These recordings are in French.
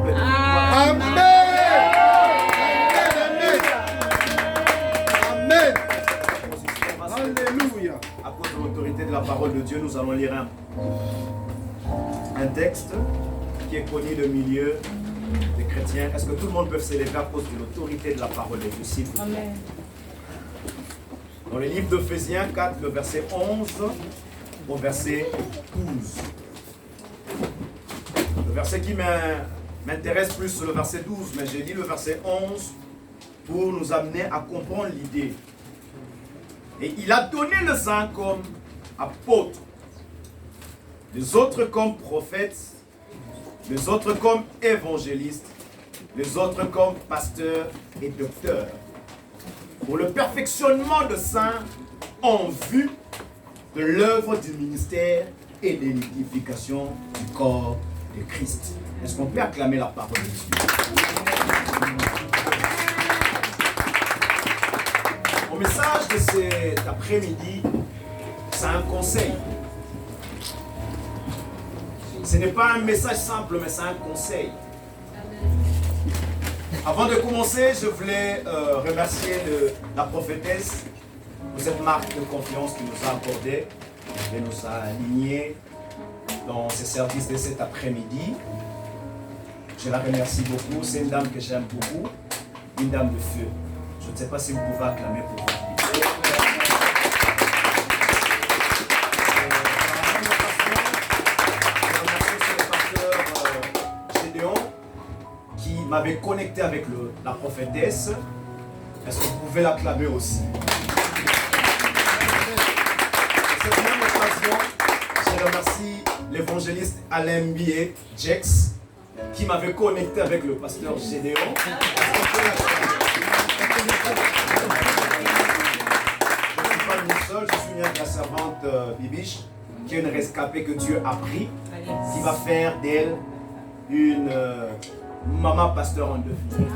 temple de Amen. Amen. Alléluia. À cause de l'autorité de la parole de Dieu, nous allons lire un texte qui est connu de milieu des chrétiens. Est-ce que tout le monde peut s'élever à cause de l'autorité de la parole de Dieu, s'il vous plaît? Amen. Dans le livre d'Éphésiens 4, le verset 11 au verset 12. Le verset qui m'intéresse plus, c'est le verset 12, mais j'ai dit le verset 11 pour nous amener à comprendre l'idée. Et il a donné les uns comme apôtres, les autres comme prophètes, les autres comme évangélistes, les autres comme pasteurs et docteurs, pour le perfectionnement de saints en vue de l'œuvre du ministère et de l'édification du corps de Christ. Est-ce qu'on peut acclamer la parole de Dieu? Mon message de cet après-midi, c'est un conseil. Ce n'est pas un message simple, mais c'est un conseil. Avant de commencer, je voulais remercier la prophétesse pour cette marque de confiance qui nous a accordé et nous a alignés dans ce service de cet après-midi. Je la remercie beaucoup. C'est une dame que j'aime beaucoup, une dame de feu. Je ne sais pas si vous pouvez acclamer pour vous. M'avait connecté avec la prophétesse. Est-ce que vous pouvez l'acclamer aussi? Cette même occasion, je remercie l'évangéliste Alain Mbié, Jex, qui m'avait connecté avec le pasteur Gédéon. Je ne suis pas venu seul, je suis venu avec la servante Bibiche, qui est une rescapée que Dieu a pris, qui va faire d'elle une maman pasteur en devenir.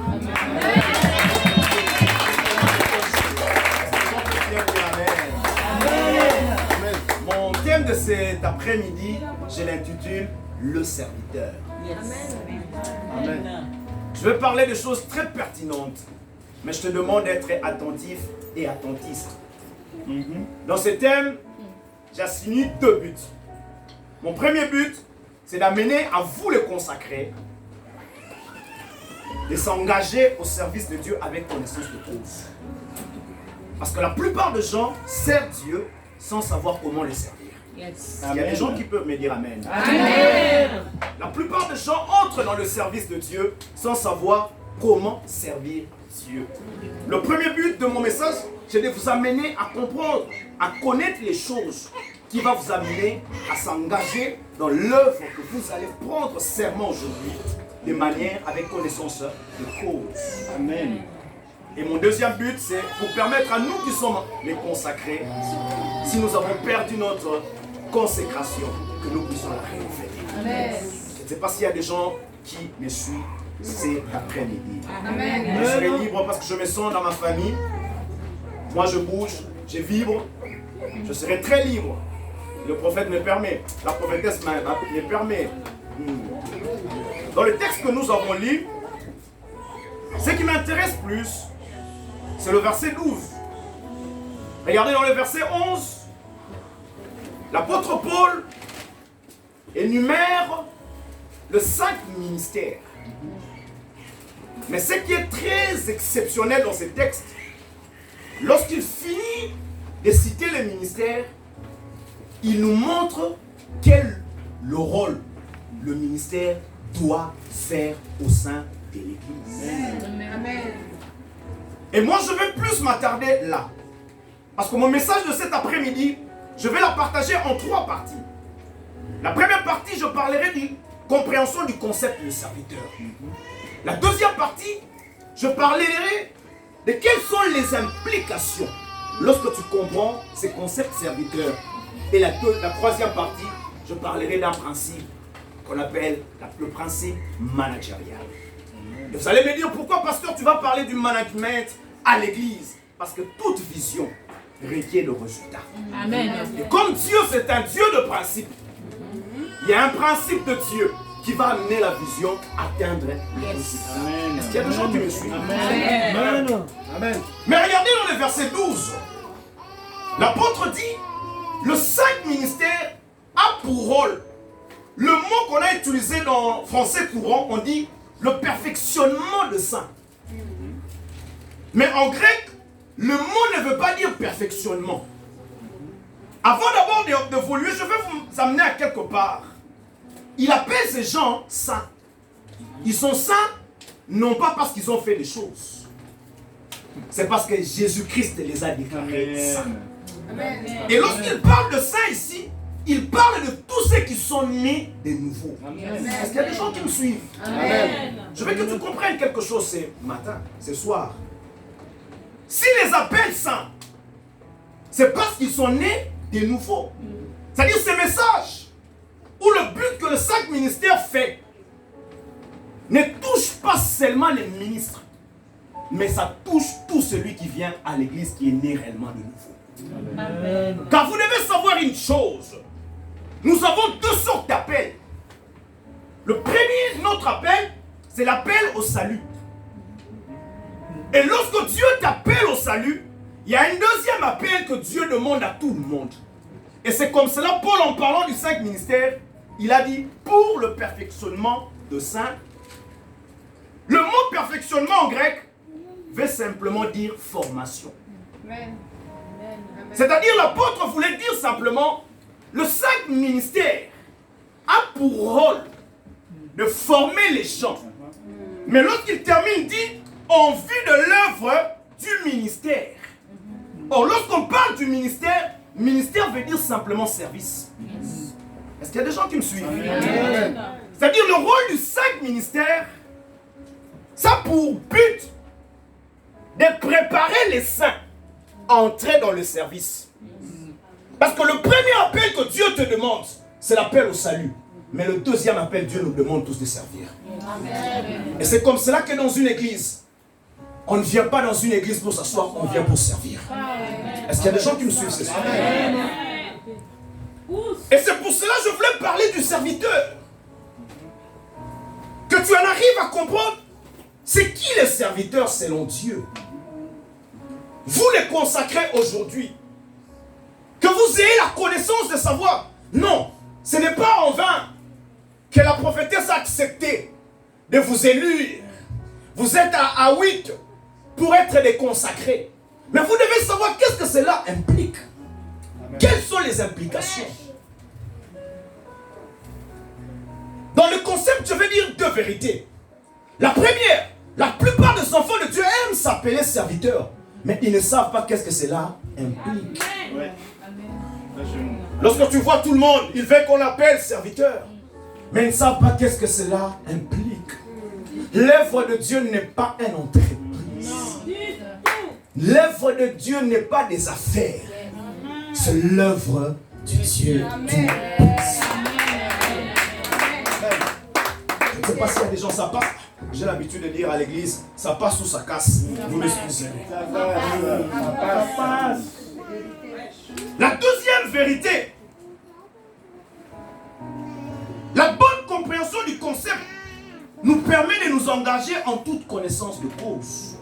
Mon thème de cet après-midi, je l'intitule Le serviteur. Amen. Je vais parler de choses très pertinentes, mais je te demande d'être attentif et attentiste. Dans ce thème, j'ai assigné 2 buts. Mon premier but, c'est d'amener à vous le consacrer, de s'engager au service de Dieu avec connaissance de cause. Parce que la plupart des gens servent Dieu sans savoir comment le servir. Yes. Il y a des gens qui peuvent me dire Amen. Amen. La plupart des gens entrent dans le service de Dieu sans savoir comment servir Dieu. Le premier but de mon message, c'est de vous amener à comprendre, à connaître les choses qui vont vous amener à s'engager dans l'œuvre que vous allez prendre serment aujourd'hui, de manière avec connaissance de cause. Amen. Et mon deuxième but, c'est pour permettre à nous qui sommes les consacrés, si nous avons perdu notre consécration, que nous puissions la réinventer. Amen. Je ne sais pas s'il y a des gens qui me suivent cet après-midi. Amen. Je serai libre parce que je me sens dans ma famille. Moi, je bouge, je vibre. Je serai très libre. Le prophète me permet. La prophétesse me permet. Dans le texte que nous avons lu, ce qui m'intéresse plus, c'est le verset 12. Regardez dans le verset 11, l'apôtre Paul énumère les 5 ministères. Mais ce qui est très exceptionnel dans ce texte, lorsqu'il finit de citer les ministères, il nous montre quel le rôle le ministère doit faire au sein de l'Église. Amen. Et moi, je vais plus m'attarder là. Parce que mon message de cet après-midi, je vais la partager en 3 parties. La première partie, je parlerai de compréhension du concept du serviteur. La deuxième partie, je parlerai de quelles sont les implications lorsque tu comprends ce concept serviteur. Et la troisième partie, je parlerai d'un principe qu'on appelle le principe managérial. Et vous allez me dire, pourquoi, pasteur, tu vas parler du management à l'église? Parce que toute vision requiert le résultat. Amen. Et comme Dieu, c'est un Dieu de principe, il y a un principe de Dieu qui va amener la vision à atteindre les résultats. Est-ce qu'il y a des gens qui me suivent? Amen. Amen. Mais regardez dans le verset 12. L'apôtre dit, le saint ministère a pour rôle, le mot qu'on a utilisé dans le français courant, on dit le perfectionnement de saint. Mais en grec, le mot ne veut pas dire perfectionnement. Avant d'abord d'évoluer, je vais vous amener à quelque part. Il appelle ces gens saints. Ils sont saints, non pas parce qu'ils ont fait des choses. C'est parce que Jésus-Christ les a déclarés saints. Et lorsqu'il parle de saints ici, il parle de tous ceux qui sont nés de nouveau. Est-ce qu'il y a des gens qui me suivent? Amen. Je veux que tu comprennes quelque chose ce matin, ce soir. S'il les appelle saints, c'est parce qu'ils sont nés de nouveau. C'est-à-dire ce message où le but que le saint ministère fait ne touche pas seulement les ministres, mais ça touche tout celui qui vient à l'église qui est né réellement de nouveau. Amen. Car vous devez savoir une chose. Nous avons deux sortes d'appels. Le premier, notre appel, c'est l'appel au salut. Et lorsque Dieu t'appelle au salut, il y a un deuxième appel que Dieu demande à tout le monde. Et c'est comme cela, Paul, en parlant du saint ministère, il a dit pour le perfectionnement de saints. Le mot perfectionnement en grec veut simplement dire formation. Amen. C'est-à-dire l'apôtre voulait dire simplement le saint ministère a pour rôle de former les gens. Mais lorsqu'il termine, il dit en vue de l'œuvre du ministère. Or, lorsqu'on parle du ministère, ministère veut dire simplement service. Est-ce qu'il y a des gens qui me suivent? C'est-à-dire le rôle du saint ministère, ça a pour but de préparer les saints à entrer dans le service. Parce que le premier appel que Dieu te demande, c'est l'appel au salut. Mais le deuxième appel, Dieu nous demande tous de servir. Et c'est comme cela que dans une église, on ne vient pas dans une église pour s'asseoir, on vient pour servir. Est-ce qu'il y a des gens qui me suivent ce soir? Et c'est pour cela que je voulais parler du serviteur. Que tu en arrives à comprendre, c'est qui les serviteurs selon Dieu. Vous les consacrez aujourd'hui. Que vous ayez la connaissance de savoir. Non, ce n'est pas en vain que la prophétesse a accepté de vous élire. Vous êtes à 8 pour être des consacrés. Mais vous devez savoir qu'est-ce que cela implique. Amen. Quelles sont les implications? Dans le concept, je vais dire deux vérités. La première, la plupart des enfants de Dieu aiment s'appeler serviteurs, mais ils ne savent pas qu'est-ce que cela implique. Ouais. Lorsque tu vois tout le monde, ils veulent qu'on l'appelle serviteur, mais ils ne savent pas qu'est-ce que cela implique. L'œuvre de Dieu n'est pas une entreprise. L'œuvre de Dieu n'est pas des affaires. C'est l'œuvre du Dieu tout-puissant. Je ne sais pas s'il y a des gens, ça passe. J'ai l'habitude de dire à l'église, ça passe ou ça casse. Vous m'excusez. Ça passe. La deuxième vérité, la bonne compréhension du concept nous permet de nous engager en toute connaissance de cause.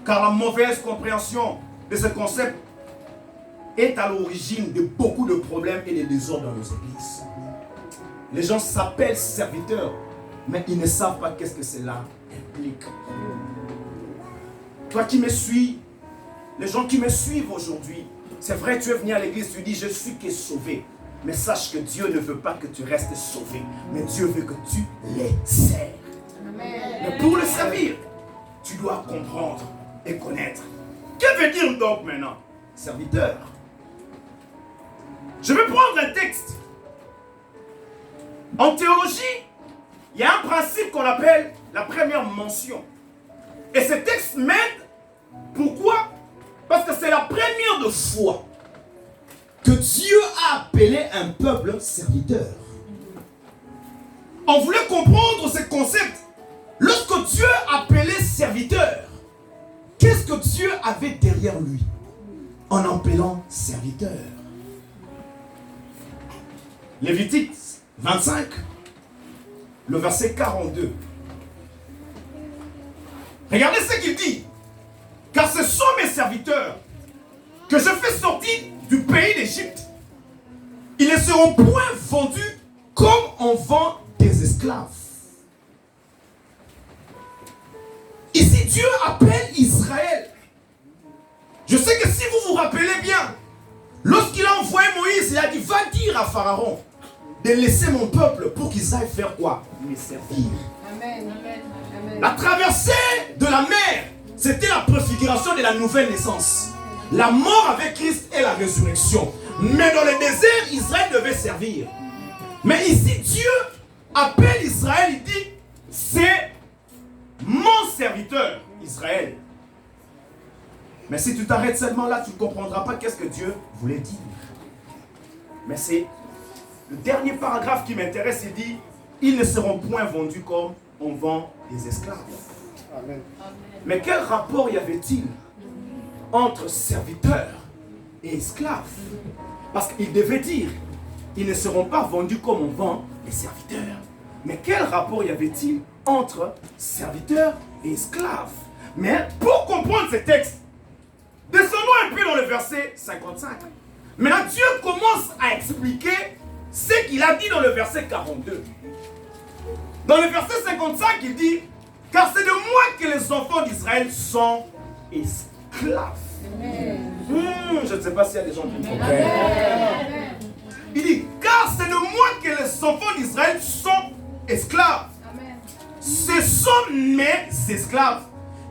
Car la mauvaise compréhension de ce concept est à l'origine de beaucoup de problèmes et de désordres dans nos églises. Les gens s'appellent serviteurs, mais ils ne savent pas qu'est-ce que cela implique. Toi qui me suis, les gens qui me suivent aujourd'hui, c'est vrai, tu es venu à l'église, tu dis je suis que sauvé. Mais sache que Dieu ne veut pas que tu restes sauvé, mais Dieu veut que tu les sers. Mais pour le servir, tu dois comprendre et connaître. Que veut dire donc maintenant serviteur? Je vais prendre un texte. En théologie, il y a un principe qu'on appelle la première mention. Et ce texte m'aide. Pourquoi? Parce que c'est la première de fois que Dieu a appelé un peuple serviteur. On voulait comprendre ce concept. Lorsque Dieu appelait serviteur, qu'est-ce que Dieu avait derrière lui en appelant serviteur? Lévitique 25, le verset 42. Regardez ce qu'il dit. Car ce sont mes serviteurs que je fais sortir du pays d'Égypte. Ils ne seront point vendus comme on vend des esclaves. Ici, Dieu appelle Israël. Je sais que si vous vous rappelez bien, lorsqu'il a envoyé Moïse, il a dit, va dire à Pharaon de laisser mon peuple pour qu'ils aillent faire quoi? Me servir. Amen. Amen. La traversée de la mer, c'était la préfiguration de la nouvelle naissance. La mort avec Christ et la résurrection. Mais dans le désert, Israël devait servir. Mais ici, Dieu appelle Israël, il dit, c'est mon serviteur, Israël. Mais si tu t'arrêtes seulement là, tu ne comprendras pas qu'est-ce que Dieu voulait dire. Mais c'est le dernier paragraphe qui m'intéresse, il dit, ils ne seront point vendus comme on vend des esclaves. Amen. Mais quel rapport y avait-il entre serviteurs et esclaves? Parce qu'il devait dire, ils ne seront pas vendus comme on vend les serviteurs. Mais quel rapport y avait-il entre serviteurs et esclaves? Mais pour comprendre ce texte, descendons un peu dans le verset 55. Maintenant, Dieu commence à expliquer ce qu'il a dit dans le verset 42. Dans le verset 55, il dit, car c'est de moi que les enfants d'Israël sont esclaves. Je ne sais pas s'il y a des gens qui comprennent. Il dit, car c'est de moi que les enfants d'Israël sont esclaves. Amen. Ce sont mes esclaves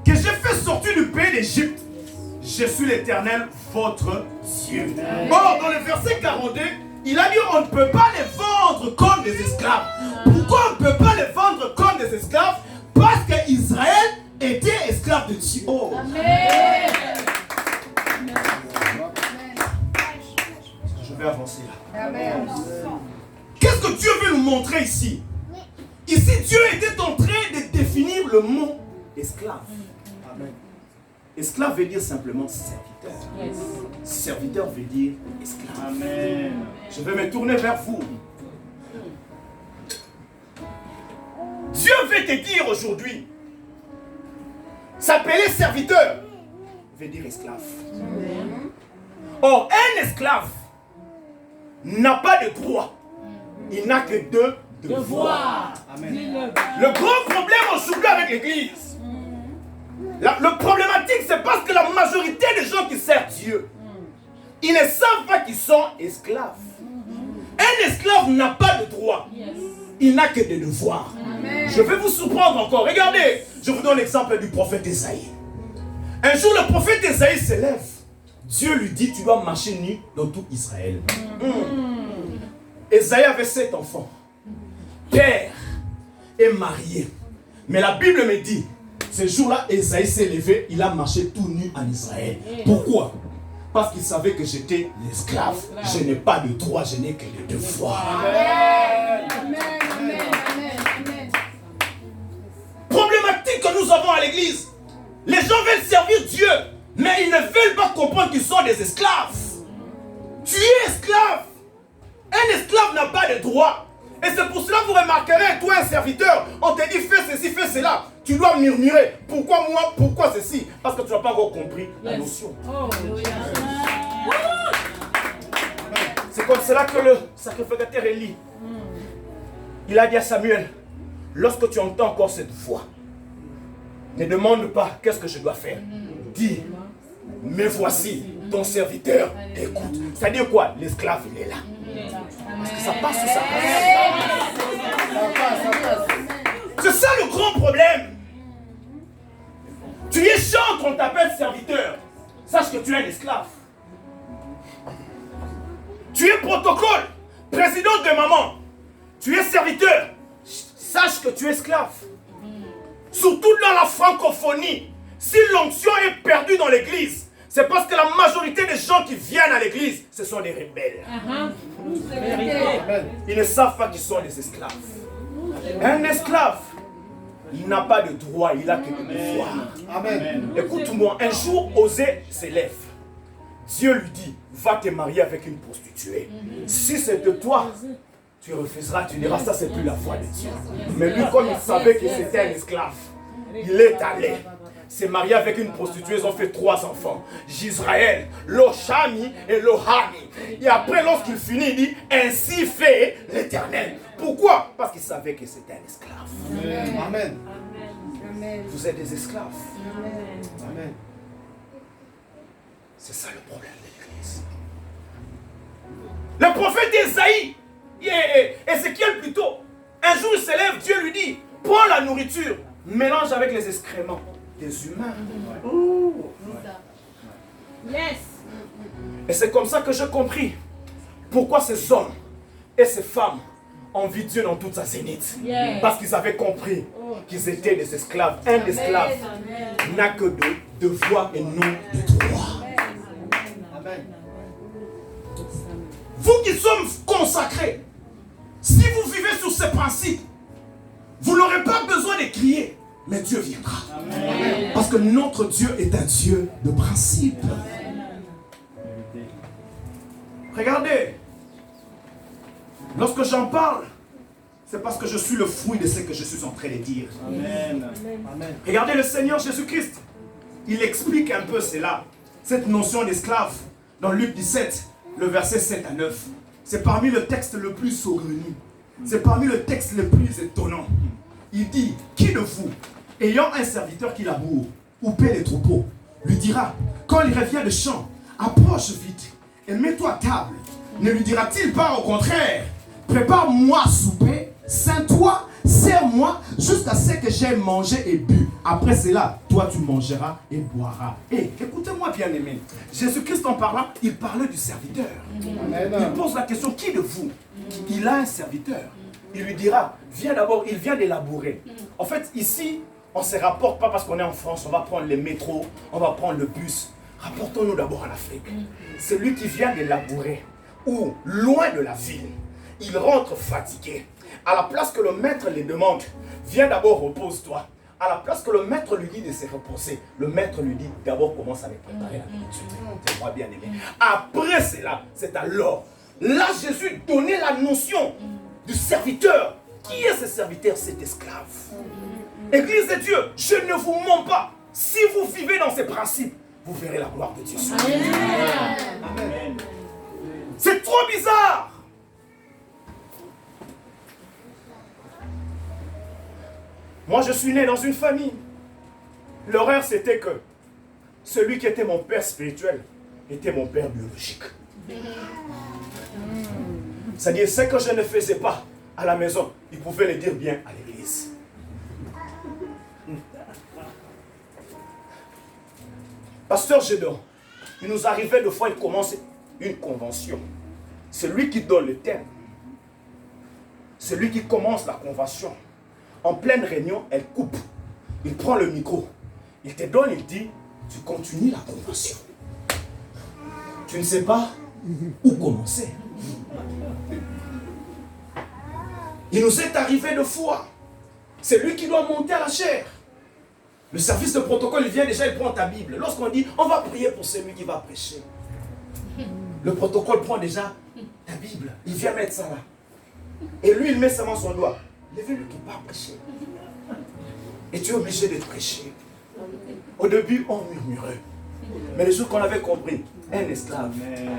que j'ai fait sortir du pays d'Égypte. Je suis l'Éternel, votre Dieu. Or, dans le verset 42, il a dit, on ne peut pas les vendre comme des esclaves. Pourquoi on ne peut pas les vendre comme des esclaves? Parce qu'Israël était esclave de Dieu. Oh. Amen. Je vais avancer là. Amen. Qu'est-ce que Dieu veut nous montrer ici? Ici, Dieu était en train de définir le mot esclave. Amen. Esclave veut dire simplement serviteur. Yes. Serviteur veut dire esclave. Amen. Je vais me tourner vers vous. Dieu veut te dire aujourd'hui, s'appeler serviteur veut dire esclave. Or, un esclave n'a pas de droit. Il n'a que deux devoirs. Amen. Le grand problème aujourd'hui avec l'église, le problématique, c'est parce que la majorité des gens qui servent Dieu, ils ne savent pas qu'ils sont esclaves. Un esclave n'a pas de droit. Il n'a que des devoirs. Amen. Je vais vous surprendre encore. Regardez, je vous donne l'exemple du prophète Ésaïe. Un jour, le prophète Ésaïe se lève. Dieu lui dit, tu dois marcher nu dans tout Israël. Ésaïe avait 7 enfants. Père et marié. Mais la Bible me dit, ce jour-là, Ésaïe s'est levé, il a marché tout nu en Israël. Pourquoi? Parce qu'il savait que j'étais l'esclave. Je n'ai pas de droit, je n'ai que les devoirs. Amen. Amen. Amen. Problématique que nous avons à l'église. Les gens veulent servir Dieu, mais ils ne veulent pas comprendre qu'ils sont des esclaves. Tu es esclave. Un esclave n'a pas de droit. Et c'est pour cela que vous remarquerez, toi un serviteur, on te dit fais ceci, fais cela. Tu dois murmurer. Pourquoi moi? Pourquoi ceci? Parce que tu n'as pas encore compris la notion. C'est comme cela que le sacrificateur Élie, il a dit à Samuel, lorsque tu entends encore cette voix, ne demande pas qu'est-ce que je dois faire. Dis, mais voici ton serviteur, écoute. C'est-à-dire quoi? L'esclave, il est là. Parce que ça passe ou ça passe. C'est ça le grand problème. Tu es chantre, on t'appelle serviteur. Sache que tu es un esclave. Tu es protocole, président de maman. Tu es serviteur. Sache que tu es esclave. Surtout dans la francophonie. Si l'onction est perdue dans l'église, c'est parce que la majorité des gens qui viennent à l'église, ce sont des rebelles. Ils ne savent pas qu'ils sont des esclaves. Un esclave, il n'a pas de droit, il n'a que des devoirs. Amen. Écoute-moi, un jour, Osée s'élève. Dieu lui dit, va te marier avec une prostituée. Si c'est de toi, tu refuseras, tu diras, ça c'est plus la foi de Dieu. Mais lui, comme il savait que c'était un esclave, il est allé. S'est marié avec une prostituée, ils ont fait 3 enfants. Gisraël, Loshami et Lohani. Et après, lorsqu'il finit, il dit, ainsi fait l'Éternel. Pourquoi? Parce qu'il savait que c'était un esclave. Amen. Amen. Vous êtes des esclaves. Amen. C'est ça le problème de l'Église. Le prophète Esaïe, Ézéchiel plutôt, un jour il s'élève, Dieu lui dit, prends la nourriture, mélange avec les excréments des humains. Oh. Yes. Et c'est comme ça que j'ai compris pourquoi ces hommes et ces femmes envient Dieu dans toute sa zénith. Parce qu'ils avaient compris qu'ils étaient des esclaves. Un esclave n'a que deux voix et non de droit. Amen. Vous qui sommes consacrés, si vous vivez sur ces principes, vous n'aurez pas besoin de crier, mais Dieu viendra. Amen. Parce que notre Dieu est un Dieu de principe. Regardez, lorsque j'en parle, c'est parce que je suis le fruit de ce que je suis en train de dire. Amen. Amen. Regardez le Seigneur Jésus-Christ. Il explique un peu cela, cette notion d'esclave, dans Luc 17, le verset 7 à 9. C'est parmi le texte le plus saugrenu. C'est parmi le texte le plus étonnant. Il dit, qui de vous, ayant un serviteur qui laboure ou paie les troupeaux, lui dira, quand il revient de champ, approche vite et mets-toi à table. Ne lui dira-t-il pas au contraire, prépare-moi à souper, ceins-toi, sers-moi jusqu'à ce que j'aie mangé et bu. Après cela, toi tu mangeras et boiras. Et écoutez-moi bien aimé, Jésus-Christ en parlant, il parlait du serviteur. Amen. Il pose la question, qui de vous? Il a un serviteur. Il lui dira, viens d'abord, il vient de labourer. En fait, ici, on ne se rapporte pas parce qu'on est en France, on va prendre les métros, on va prendre le bus. Rapportons-nous d'abord en Afrique. Celui qui vient de labourer, ou loin de la ville, il rentre fatigué. À la place que le maître lui demande, viens d'abord, repose-toi. À la place que le maître lui dit de se reposer, le maître lui dit d'abord commence à me préparer la nourriture. Tu vois bien aimé. Après cela, c'est alors, là Jésus donnait la notion du serviteur. Qui est ce serviteur? Cet esclave. Église de Dieu, je ne vous mens pas. Si vous vivez dans ces principes, vous verrez la gloire de Dieu. Amen. C'est trop bizarre. Moi, je suis né dans une famille. L'horreur, c'était que celui qui était mon père spirituel était mon père biologique. C'est-à-dire, ce que je ne faisais pas à la maison, il pouvait le dire bien à l'église. Pasteur Gédon, il nous arrivait de fois, il commence une convention. Celui qui donne le thème, celui qui commence la convention, en pleine réunion, elle coupe. Il prend le micro. Il te donne, il dit, tu continues la convention. Tu ne sais pas où commencer. Il nous est arrivé de fois. C'est lui qui doit monter à la chaire. Le service de protocole, il vient déjà, il prend ta Bible. Lorsqu'on dit, on va prier pour celui qui va prêcher. Le protocole prend déjà ta Bible. Il vient mettre ça là. Et lui, il met seulement son doigt. Levez-le qui part prêcher. Et tu es obligé de prêcher. Au début, on murmurait. Mais le jour qu'on avait compris, un esclave,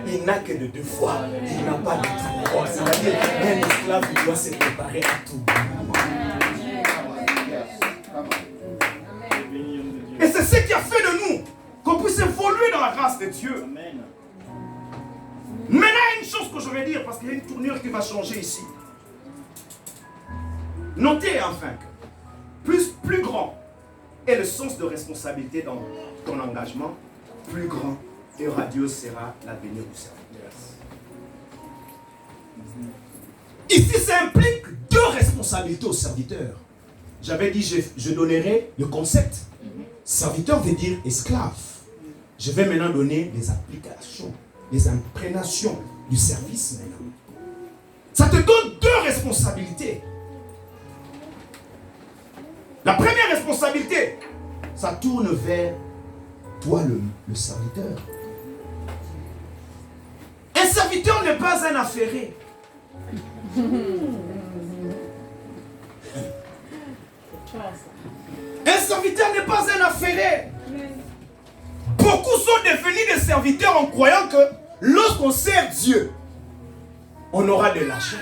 il n'a que de 2 fois. Il n'a pas de droit. C'est-à-dire, un esclave, il doit se préparer à tout. Et c'est ce qui a fait de nous qu'on puisse évoluer dans la grâce de Dieu. Maintenant, il y a une chose que je vais dire, parce qu'il y a une tournure qui va changer ici. Notez enfin que plus grand est le sens de responsabilité dans ton engagement, plus grand et radieux sera l'avenir du serviteur. Ici, ça implique 2 responsabilités au serviteur. J'avais dit, je donnerai le concept. Serviteur veut dire esclave. Je vais maintenant donner les applications, les imprénations du service maintenant. Ça te donne 2 responsabilités. La première responsabilité, ça tourne vers toi, le serviteur. Un serviteur n'est pas un affairé. Un serviteur n'est pas un affairé. Beaucoup sont devenus des serviteurs en croyant que lorsqu'on sert Dieu, on aura de l'argent.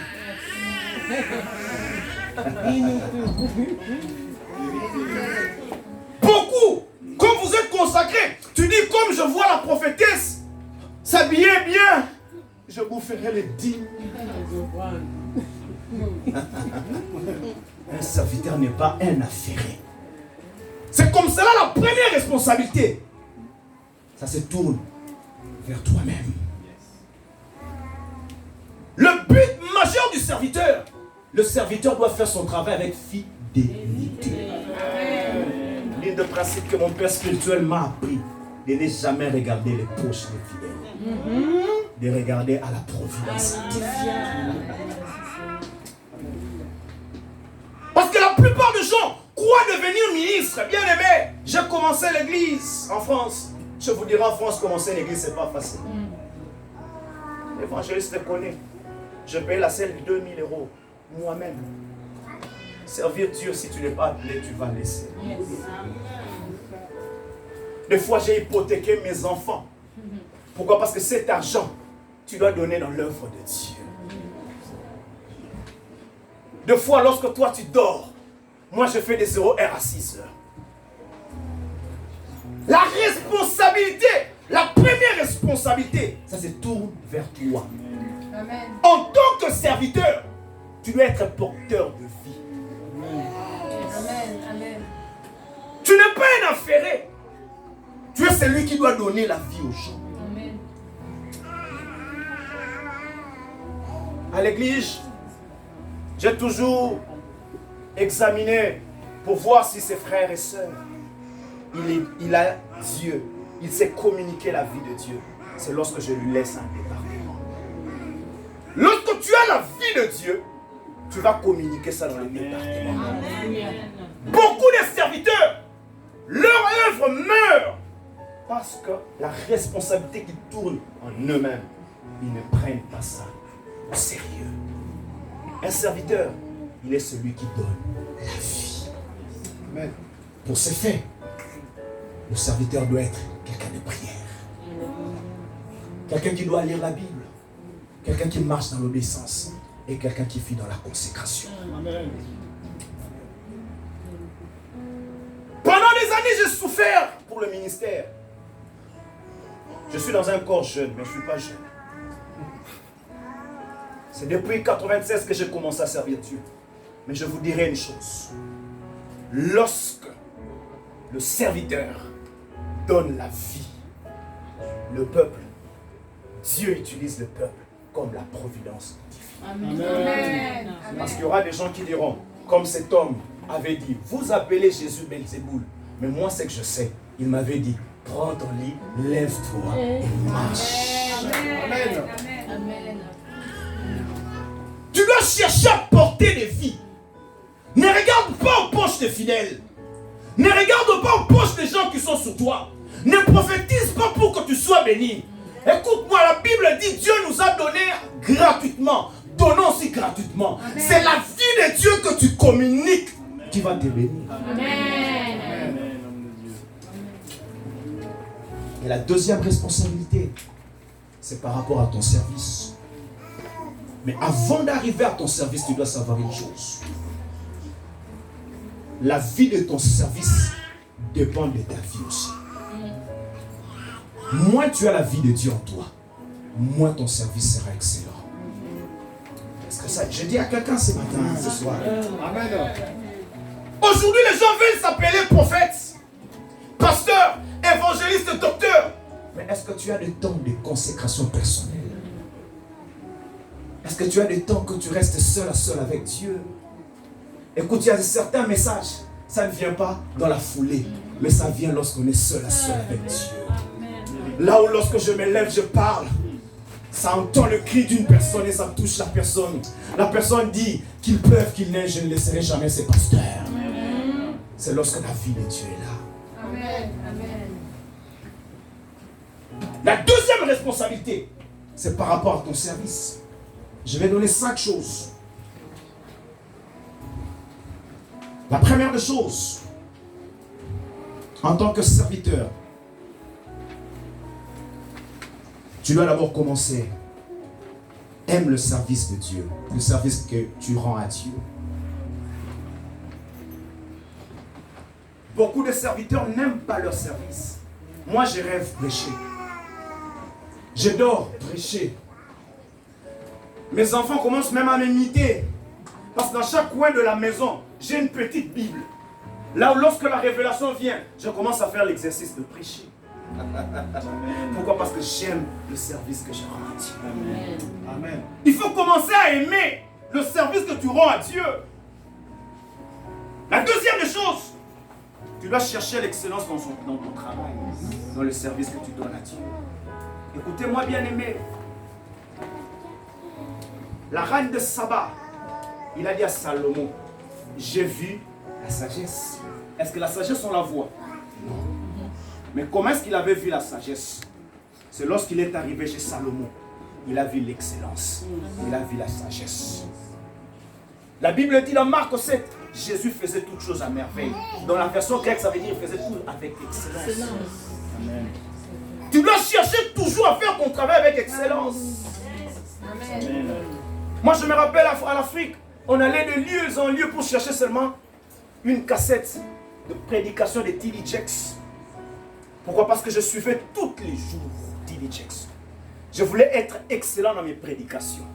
Beaucoup, comme vous êtes consacrés, tu dis comme je vois la prophétesse s'habiller bien, je boufferai les dîmes. Un serviteur n'est pas un affairé. C'est comme cela la première responsabilité. Ça se tourne vers toi-même. Le but majeur du serviteur, le serviteur doit faire son travail avec fidélité. L'une des principes que mon père spirituel m'a appris, de ne jamais regarder les poches des fidèles, de regarder à la providence. Parce que la plupart des gens croient devenir ministre. Bien aimé, j'ai commencé l'église en France. Je vous dirai en France, commencer l'église, c'est pas facile. L'évangéliste te connaît. Je paye la selle de 2000 € moi-même. Servir Dieu, si tu n'es pas appelé, tu vas laisser. Des fois, j'ai hypothéqué mes enfants. Pourquoi? Parce que cet argent, tu dois donner dans l'œuvre de Dieu. Des fois, lorsque toi tu dors, moi je fais des 0 heures à 6 heures. La responsabilité, la première responsabilité, ça se tourne vers toi. Amen. En tant que serviteur, tu dois être porteur de vie. Amen. Amen. Tu n'es pas un affairé. Tu es celui qui doit donner la vie aux gens. Amen. À l'église, j'ai toujours examiné pour voir si ses frères et sœurs, il a Dieu, il sait communiquer la vie de Dieu. C'est lorsque je lui laisse un département. Lorsque tu as la vie de Dieu, tu vas communiquer ça dans le département. Beaucoup de serviteurs, leur œuvre meurt parce que la responsabilité qui tourne en eux-mêmes, ils ne prennent pas ça au sérieux. Un serviteur, il est celui qui donne la vie. Amen. Pour ce fait, le serviteur doit être quelqu'un de prière. Quelqu'un qui doit lire la Bible. Quelqu'un qui marche dans l'obéissance. Et quelqu'un qui vit dans la consécration. Amen. Pendant des années, j'ai souffert pour le ministère. Je suis dans un corps jeune, mais je ne suis pas jeune. C'est depuis 1996 que j'ai commencé à servir Dieu. Mais je vous dirai une chose. Lorsque le serviteur donne la vie, le peuple, Dieu utilise le peuple comme la providence divine. Amen. Parce qu'il y aura des gens qui diront, comme cet homme avait dit, vous appelez Jésus Belzéboul. Mais moi, c'est que je sais. Il m'avait dit, prends ton lit, lève-toi et marche. Amen. Amen. Tu dois chercher à porter des vies. Ne regarde pas aux poches des fidèles. Ne regarde pas aux poches des gens qui sont sous toi. Ne prophétise pas pour que tu sois béni. Écoute-moi, la Bible dit Dieu nous a donné gratuitement. Donnons aussi gratuitement. C'est la vie de Dieu que tu communiques qui va te bénir. Amen. Et la deuxième responsabilité, c'est par rapport à ton service. Mais avant d'arriver à ton service, tu dois savoir une chose. La vie de ton service dépend de ta vie aussi. Moins tu as la vie de Dieu en toi, moins ton service sera excellent. Est-ce que ça, je dis à quelqu'un ce matin, ce soir. Amen. Aujourd'hui, les gens veulent s'appeler prophète, pasteur, évangéliste, docteur. Mais est-ce que tu as des temps de consécration personnelle? Est-ce que tu as des temps que tu restes seul à seul avec Dieu? Écoute, il y a certains messages, ça ne vient pas dans la foulée, mais ça vient lorsqu'on est seul à seul avec Dieu. Là où lorsque je me lève, je parle, ça entend le cri d'une personne et ça touche la personne. La personne dit qu'il pleuve, qu'il neige, je ne laisserai jamais ses pasteurs. C'est lorsque la vie de Dieu est là. Amen. Amen. La deuxième responsabilité, c'est par rapport à ton service. Je vais donner 5 choses La première des choses, en tant que serviteur, tu dois d'abord commencer. Aime le service de Dieu, le service que tu rends à Dieu. Beaucoup de serviteurs n'aiment pas leur service. Moi, je rêve prêcher. J'adore prêcher. Mes enfants commencent même à m'imiter. Parce que dans chaque coin de la maison, j'ai une petite Bible. Là où lorsque la révélation vient, je commence à faire l'exercice de prêcher. Pourquoi? Parce que j'aime le service que je rends à Dieu. Amen. Amen. Il faut commencer à aimer le service que tu rends à Dieu. La deuxième des choses, tu dois chercher l'excellence dans ton travail, dans le service que tu donnes à Dieu. Écoutez-moi bien aimé. La reine de Saba, il a dit à Salomon, j'ai vu la sagesse. Est-ce que la sagesse on la voit? Non. Mais comment est-ce qu'il avait vu la sagesse? C'est lorsqu'il est arrivé chez Salomon. Il a vu l'excellence. Il a vu la sagesse. La Bible dit dans Marc 7, Jésus faisait toutes choses à merveille. Dans la version grecque, ça veut dire qu'il faisait tout avec excellence. Amen. Tu dois chercher toujours à faire ton travail avec excellence. Amen. Moi, je me rappelle à l'Afrique, on allait de lieu en lieu pour chercher seulement une cassette de prédication de T.D. Jakes. Pourquoi? Parce que je suivais tous les jours T.D. Jakes. Je voulais être excellent dans mes prédications.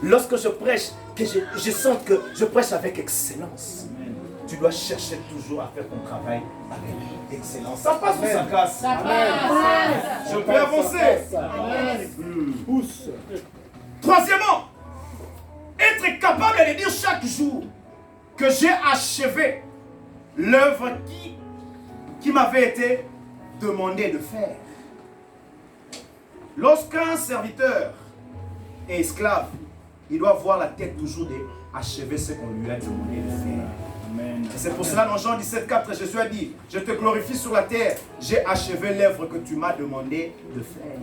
Lorsque je prêche, que je sens que je prêche avec excellence. Tu dois chercher toujours à faire ton travail avec excellence. Ça passe ou ça casse? Ça passe. Je peux avancer. Pousse. Troisièmement, être capable de dire chaque jour que j'ai achevé l'œuvre qui m'avait été demandé de faire. Lorsqu'un serviteur est esclave, il doit avoir la tête toujours d'achever ce qu'on lui a demandé de faire. Amen. Et c'est pour cela dans Jean 17,4, Jésus a dit, je te glorifie sur la terre, j'ai achevé l'œuvre que tu m'as demandé de faire.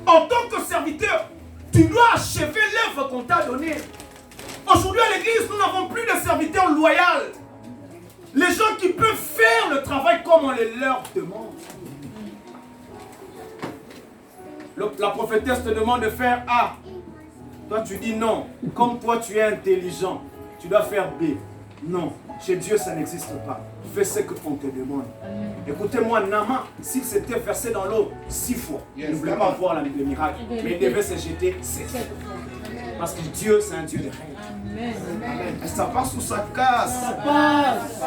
En tant que serviteur, tu dois achever l'œuvre qu'on t'a donnée. Aujourd'hui à l'église, nous n'avons plus de serviteurs loyaux. Les gens qui peuvent faire le travail comme on le leur demande. La prophétesse te demande de faire A. Toi tu dis non. Comme toi tu es intelligent, tu dois faire B. Non, chez Dieu ça n'existe pas. Fais ce qu'on te demande. Écoutez-moi, Naaman, s'il s'était versé dans l'eau 6 fois, il ne voulait pas voir le miracle, mais il devait se jeter 7 fois. Parce que Dieu, c'est un Dieu de règles. Amen. Ça passe ou ça casse? Ça passe.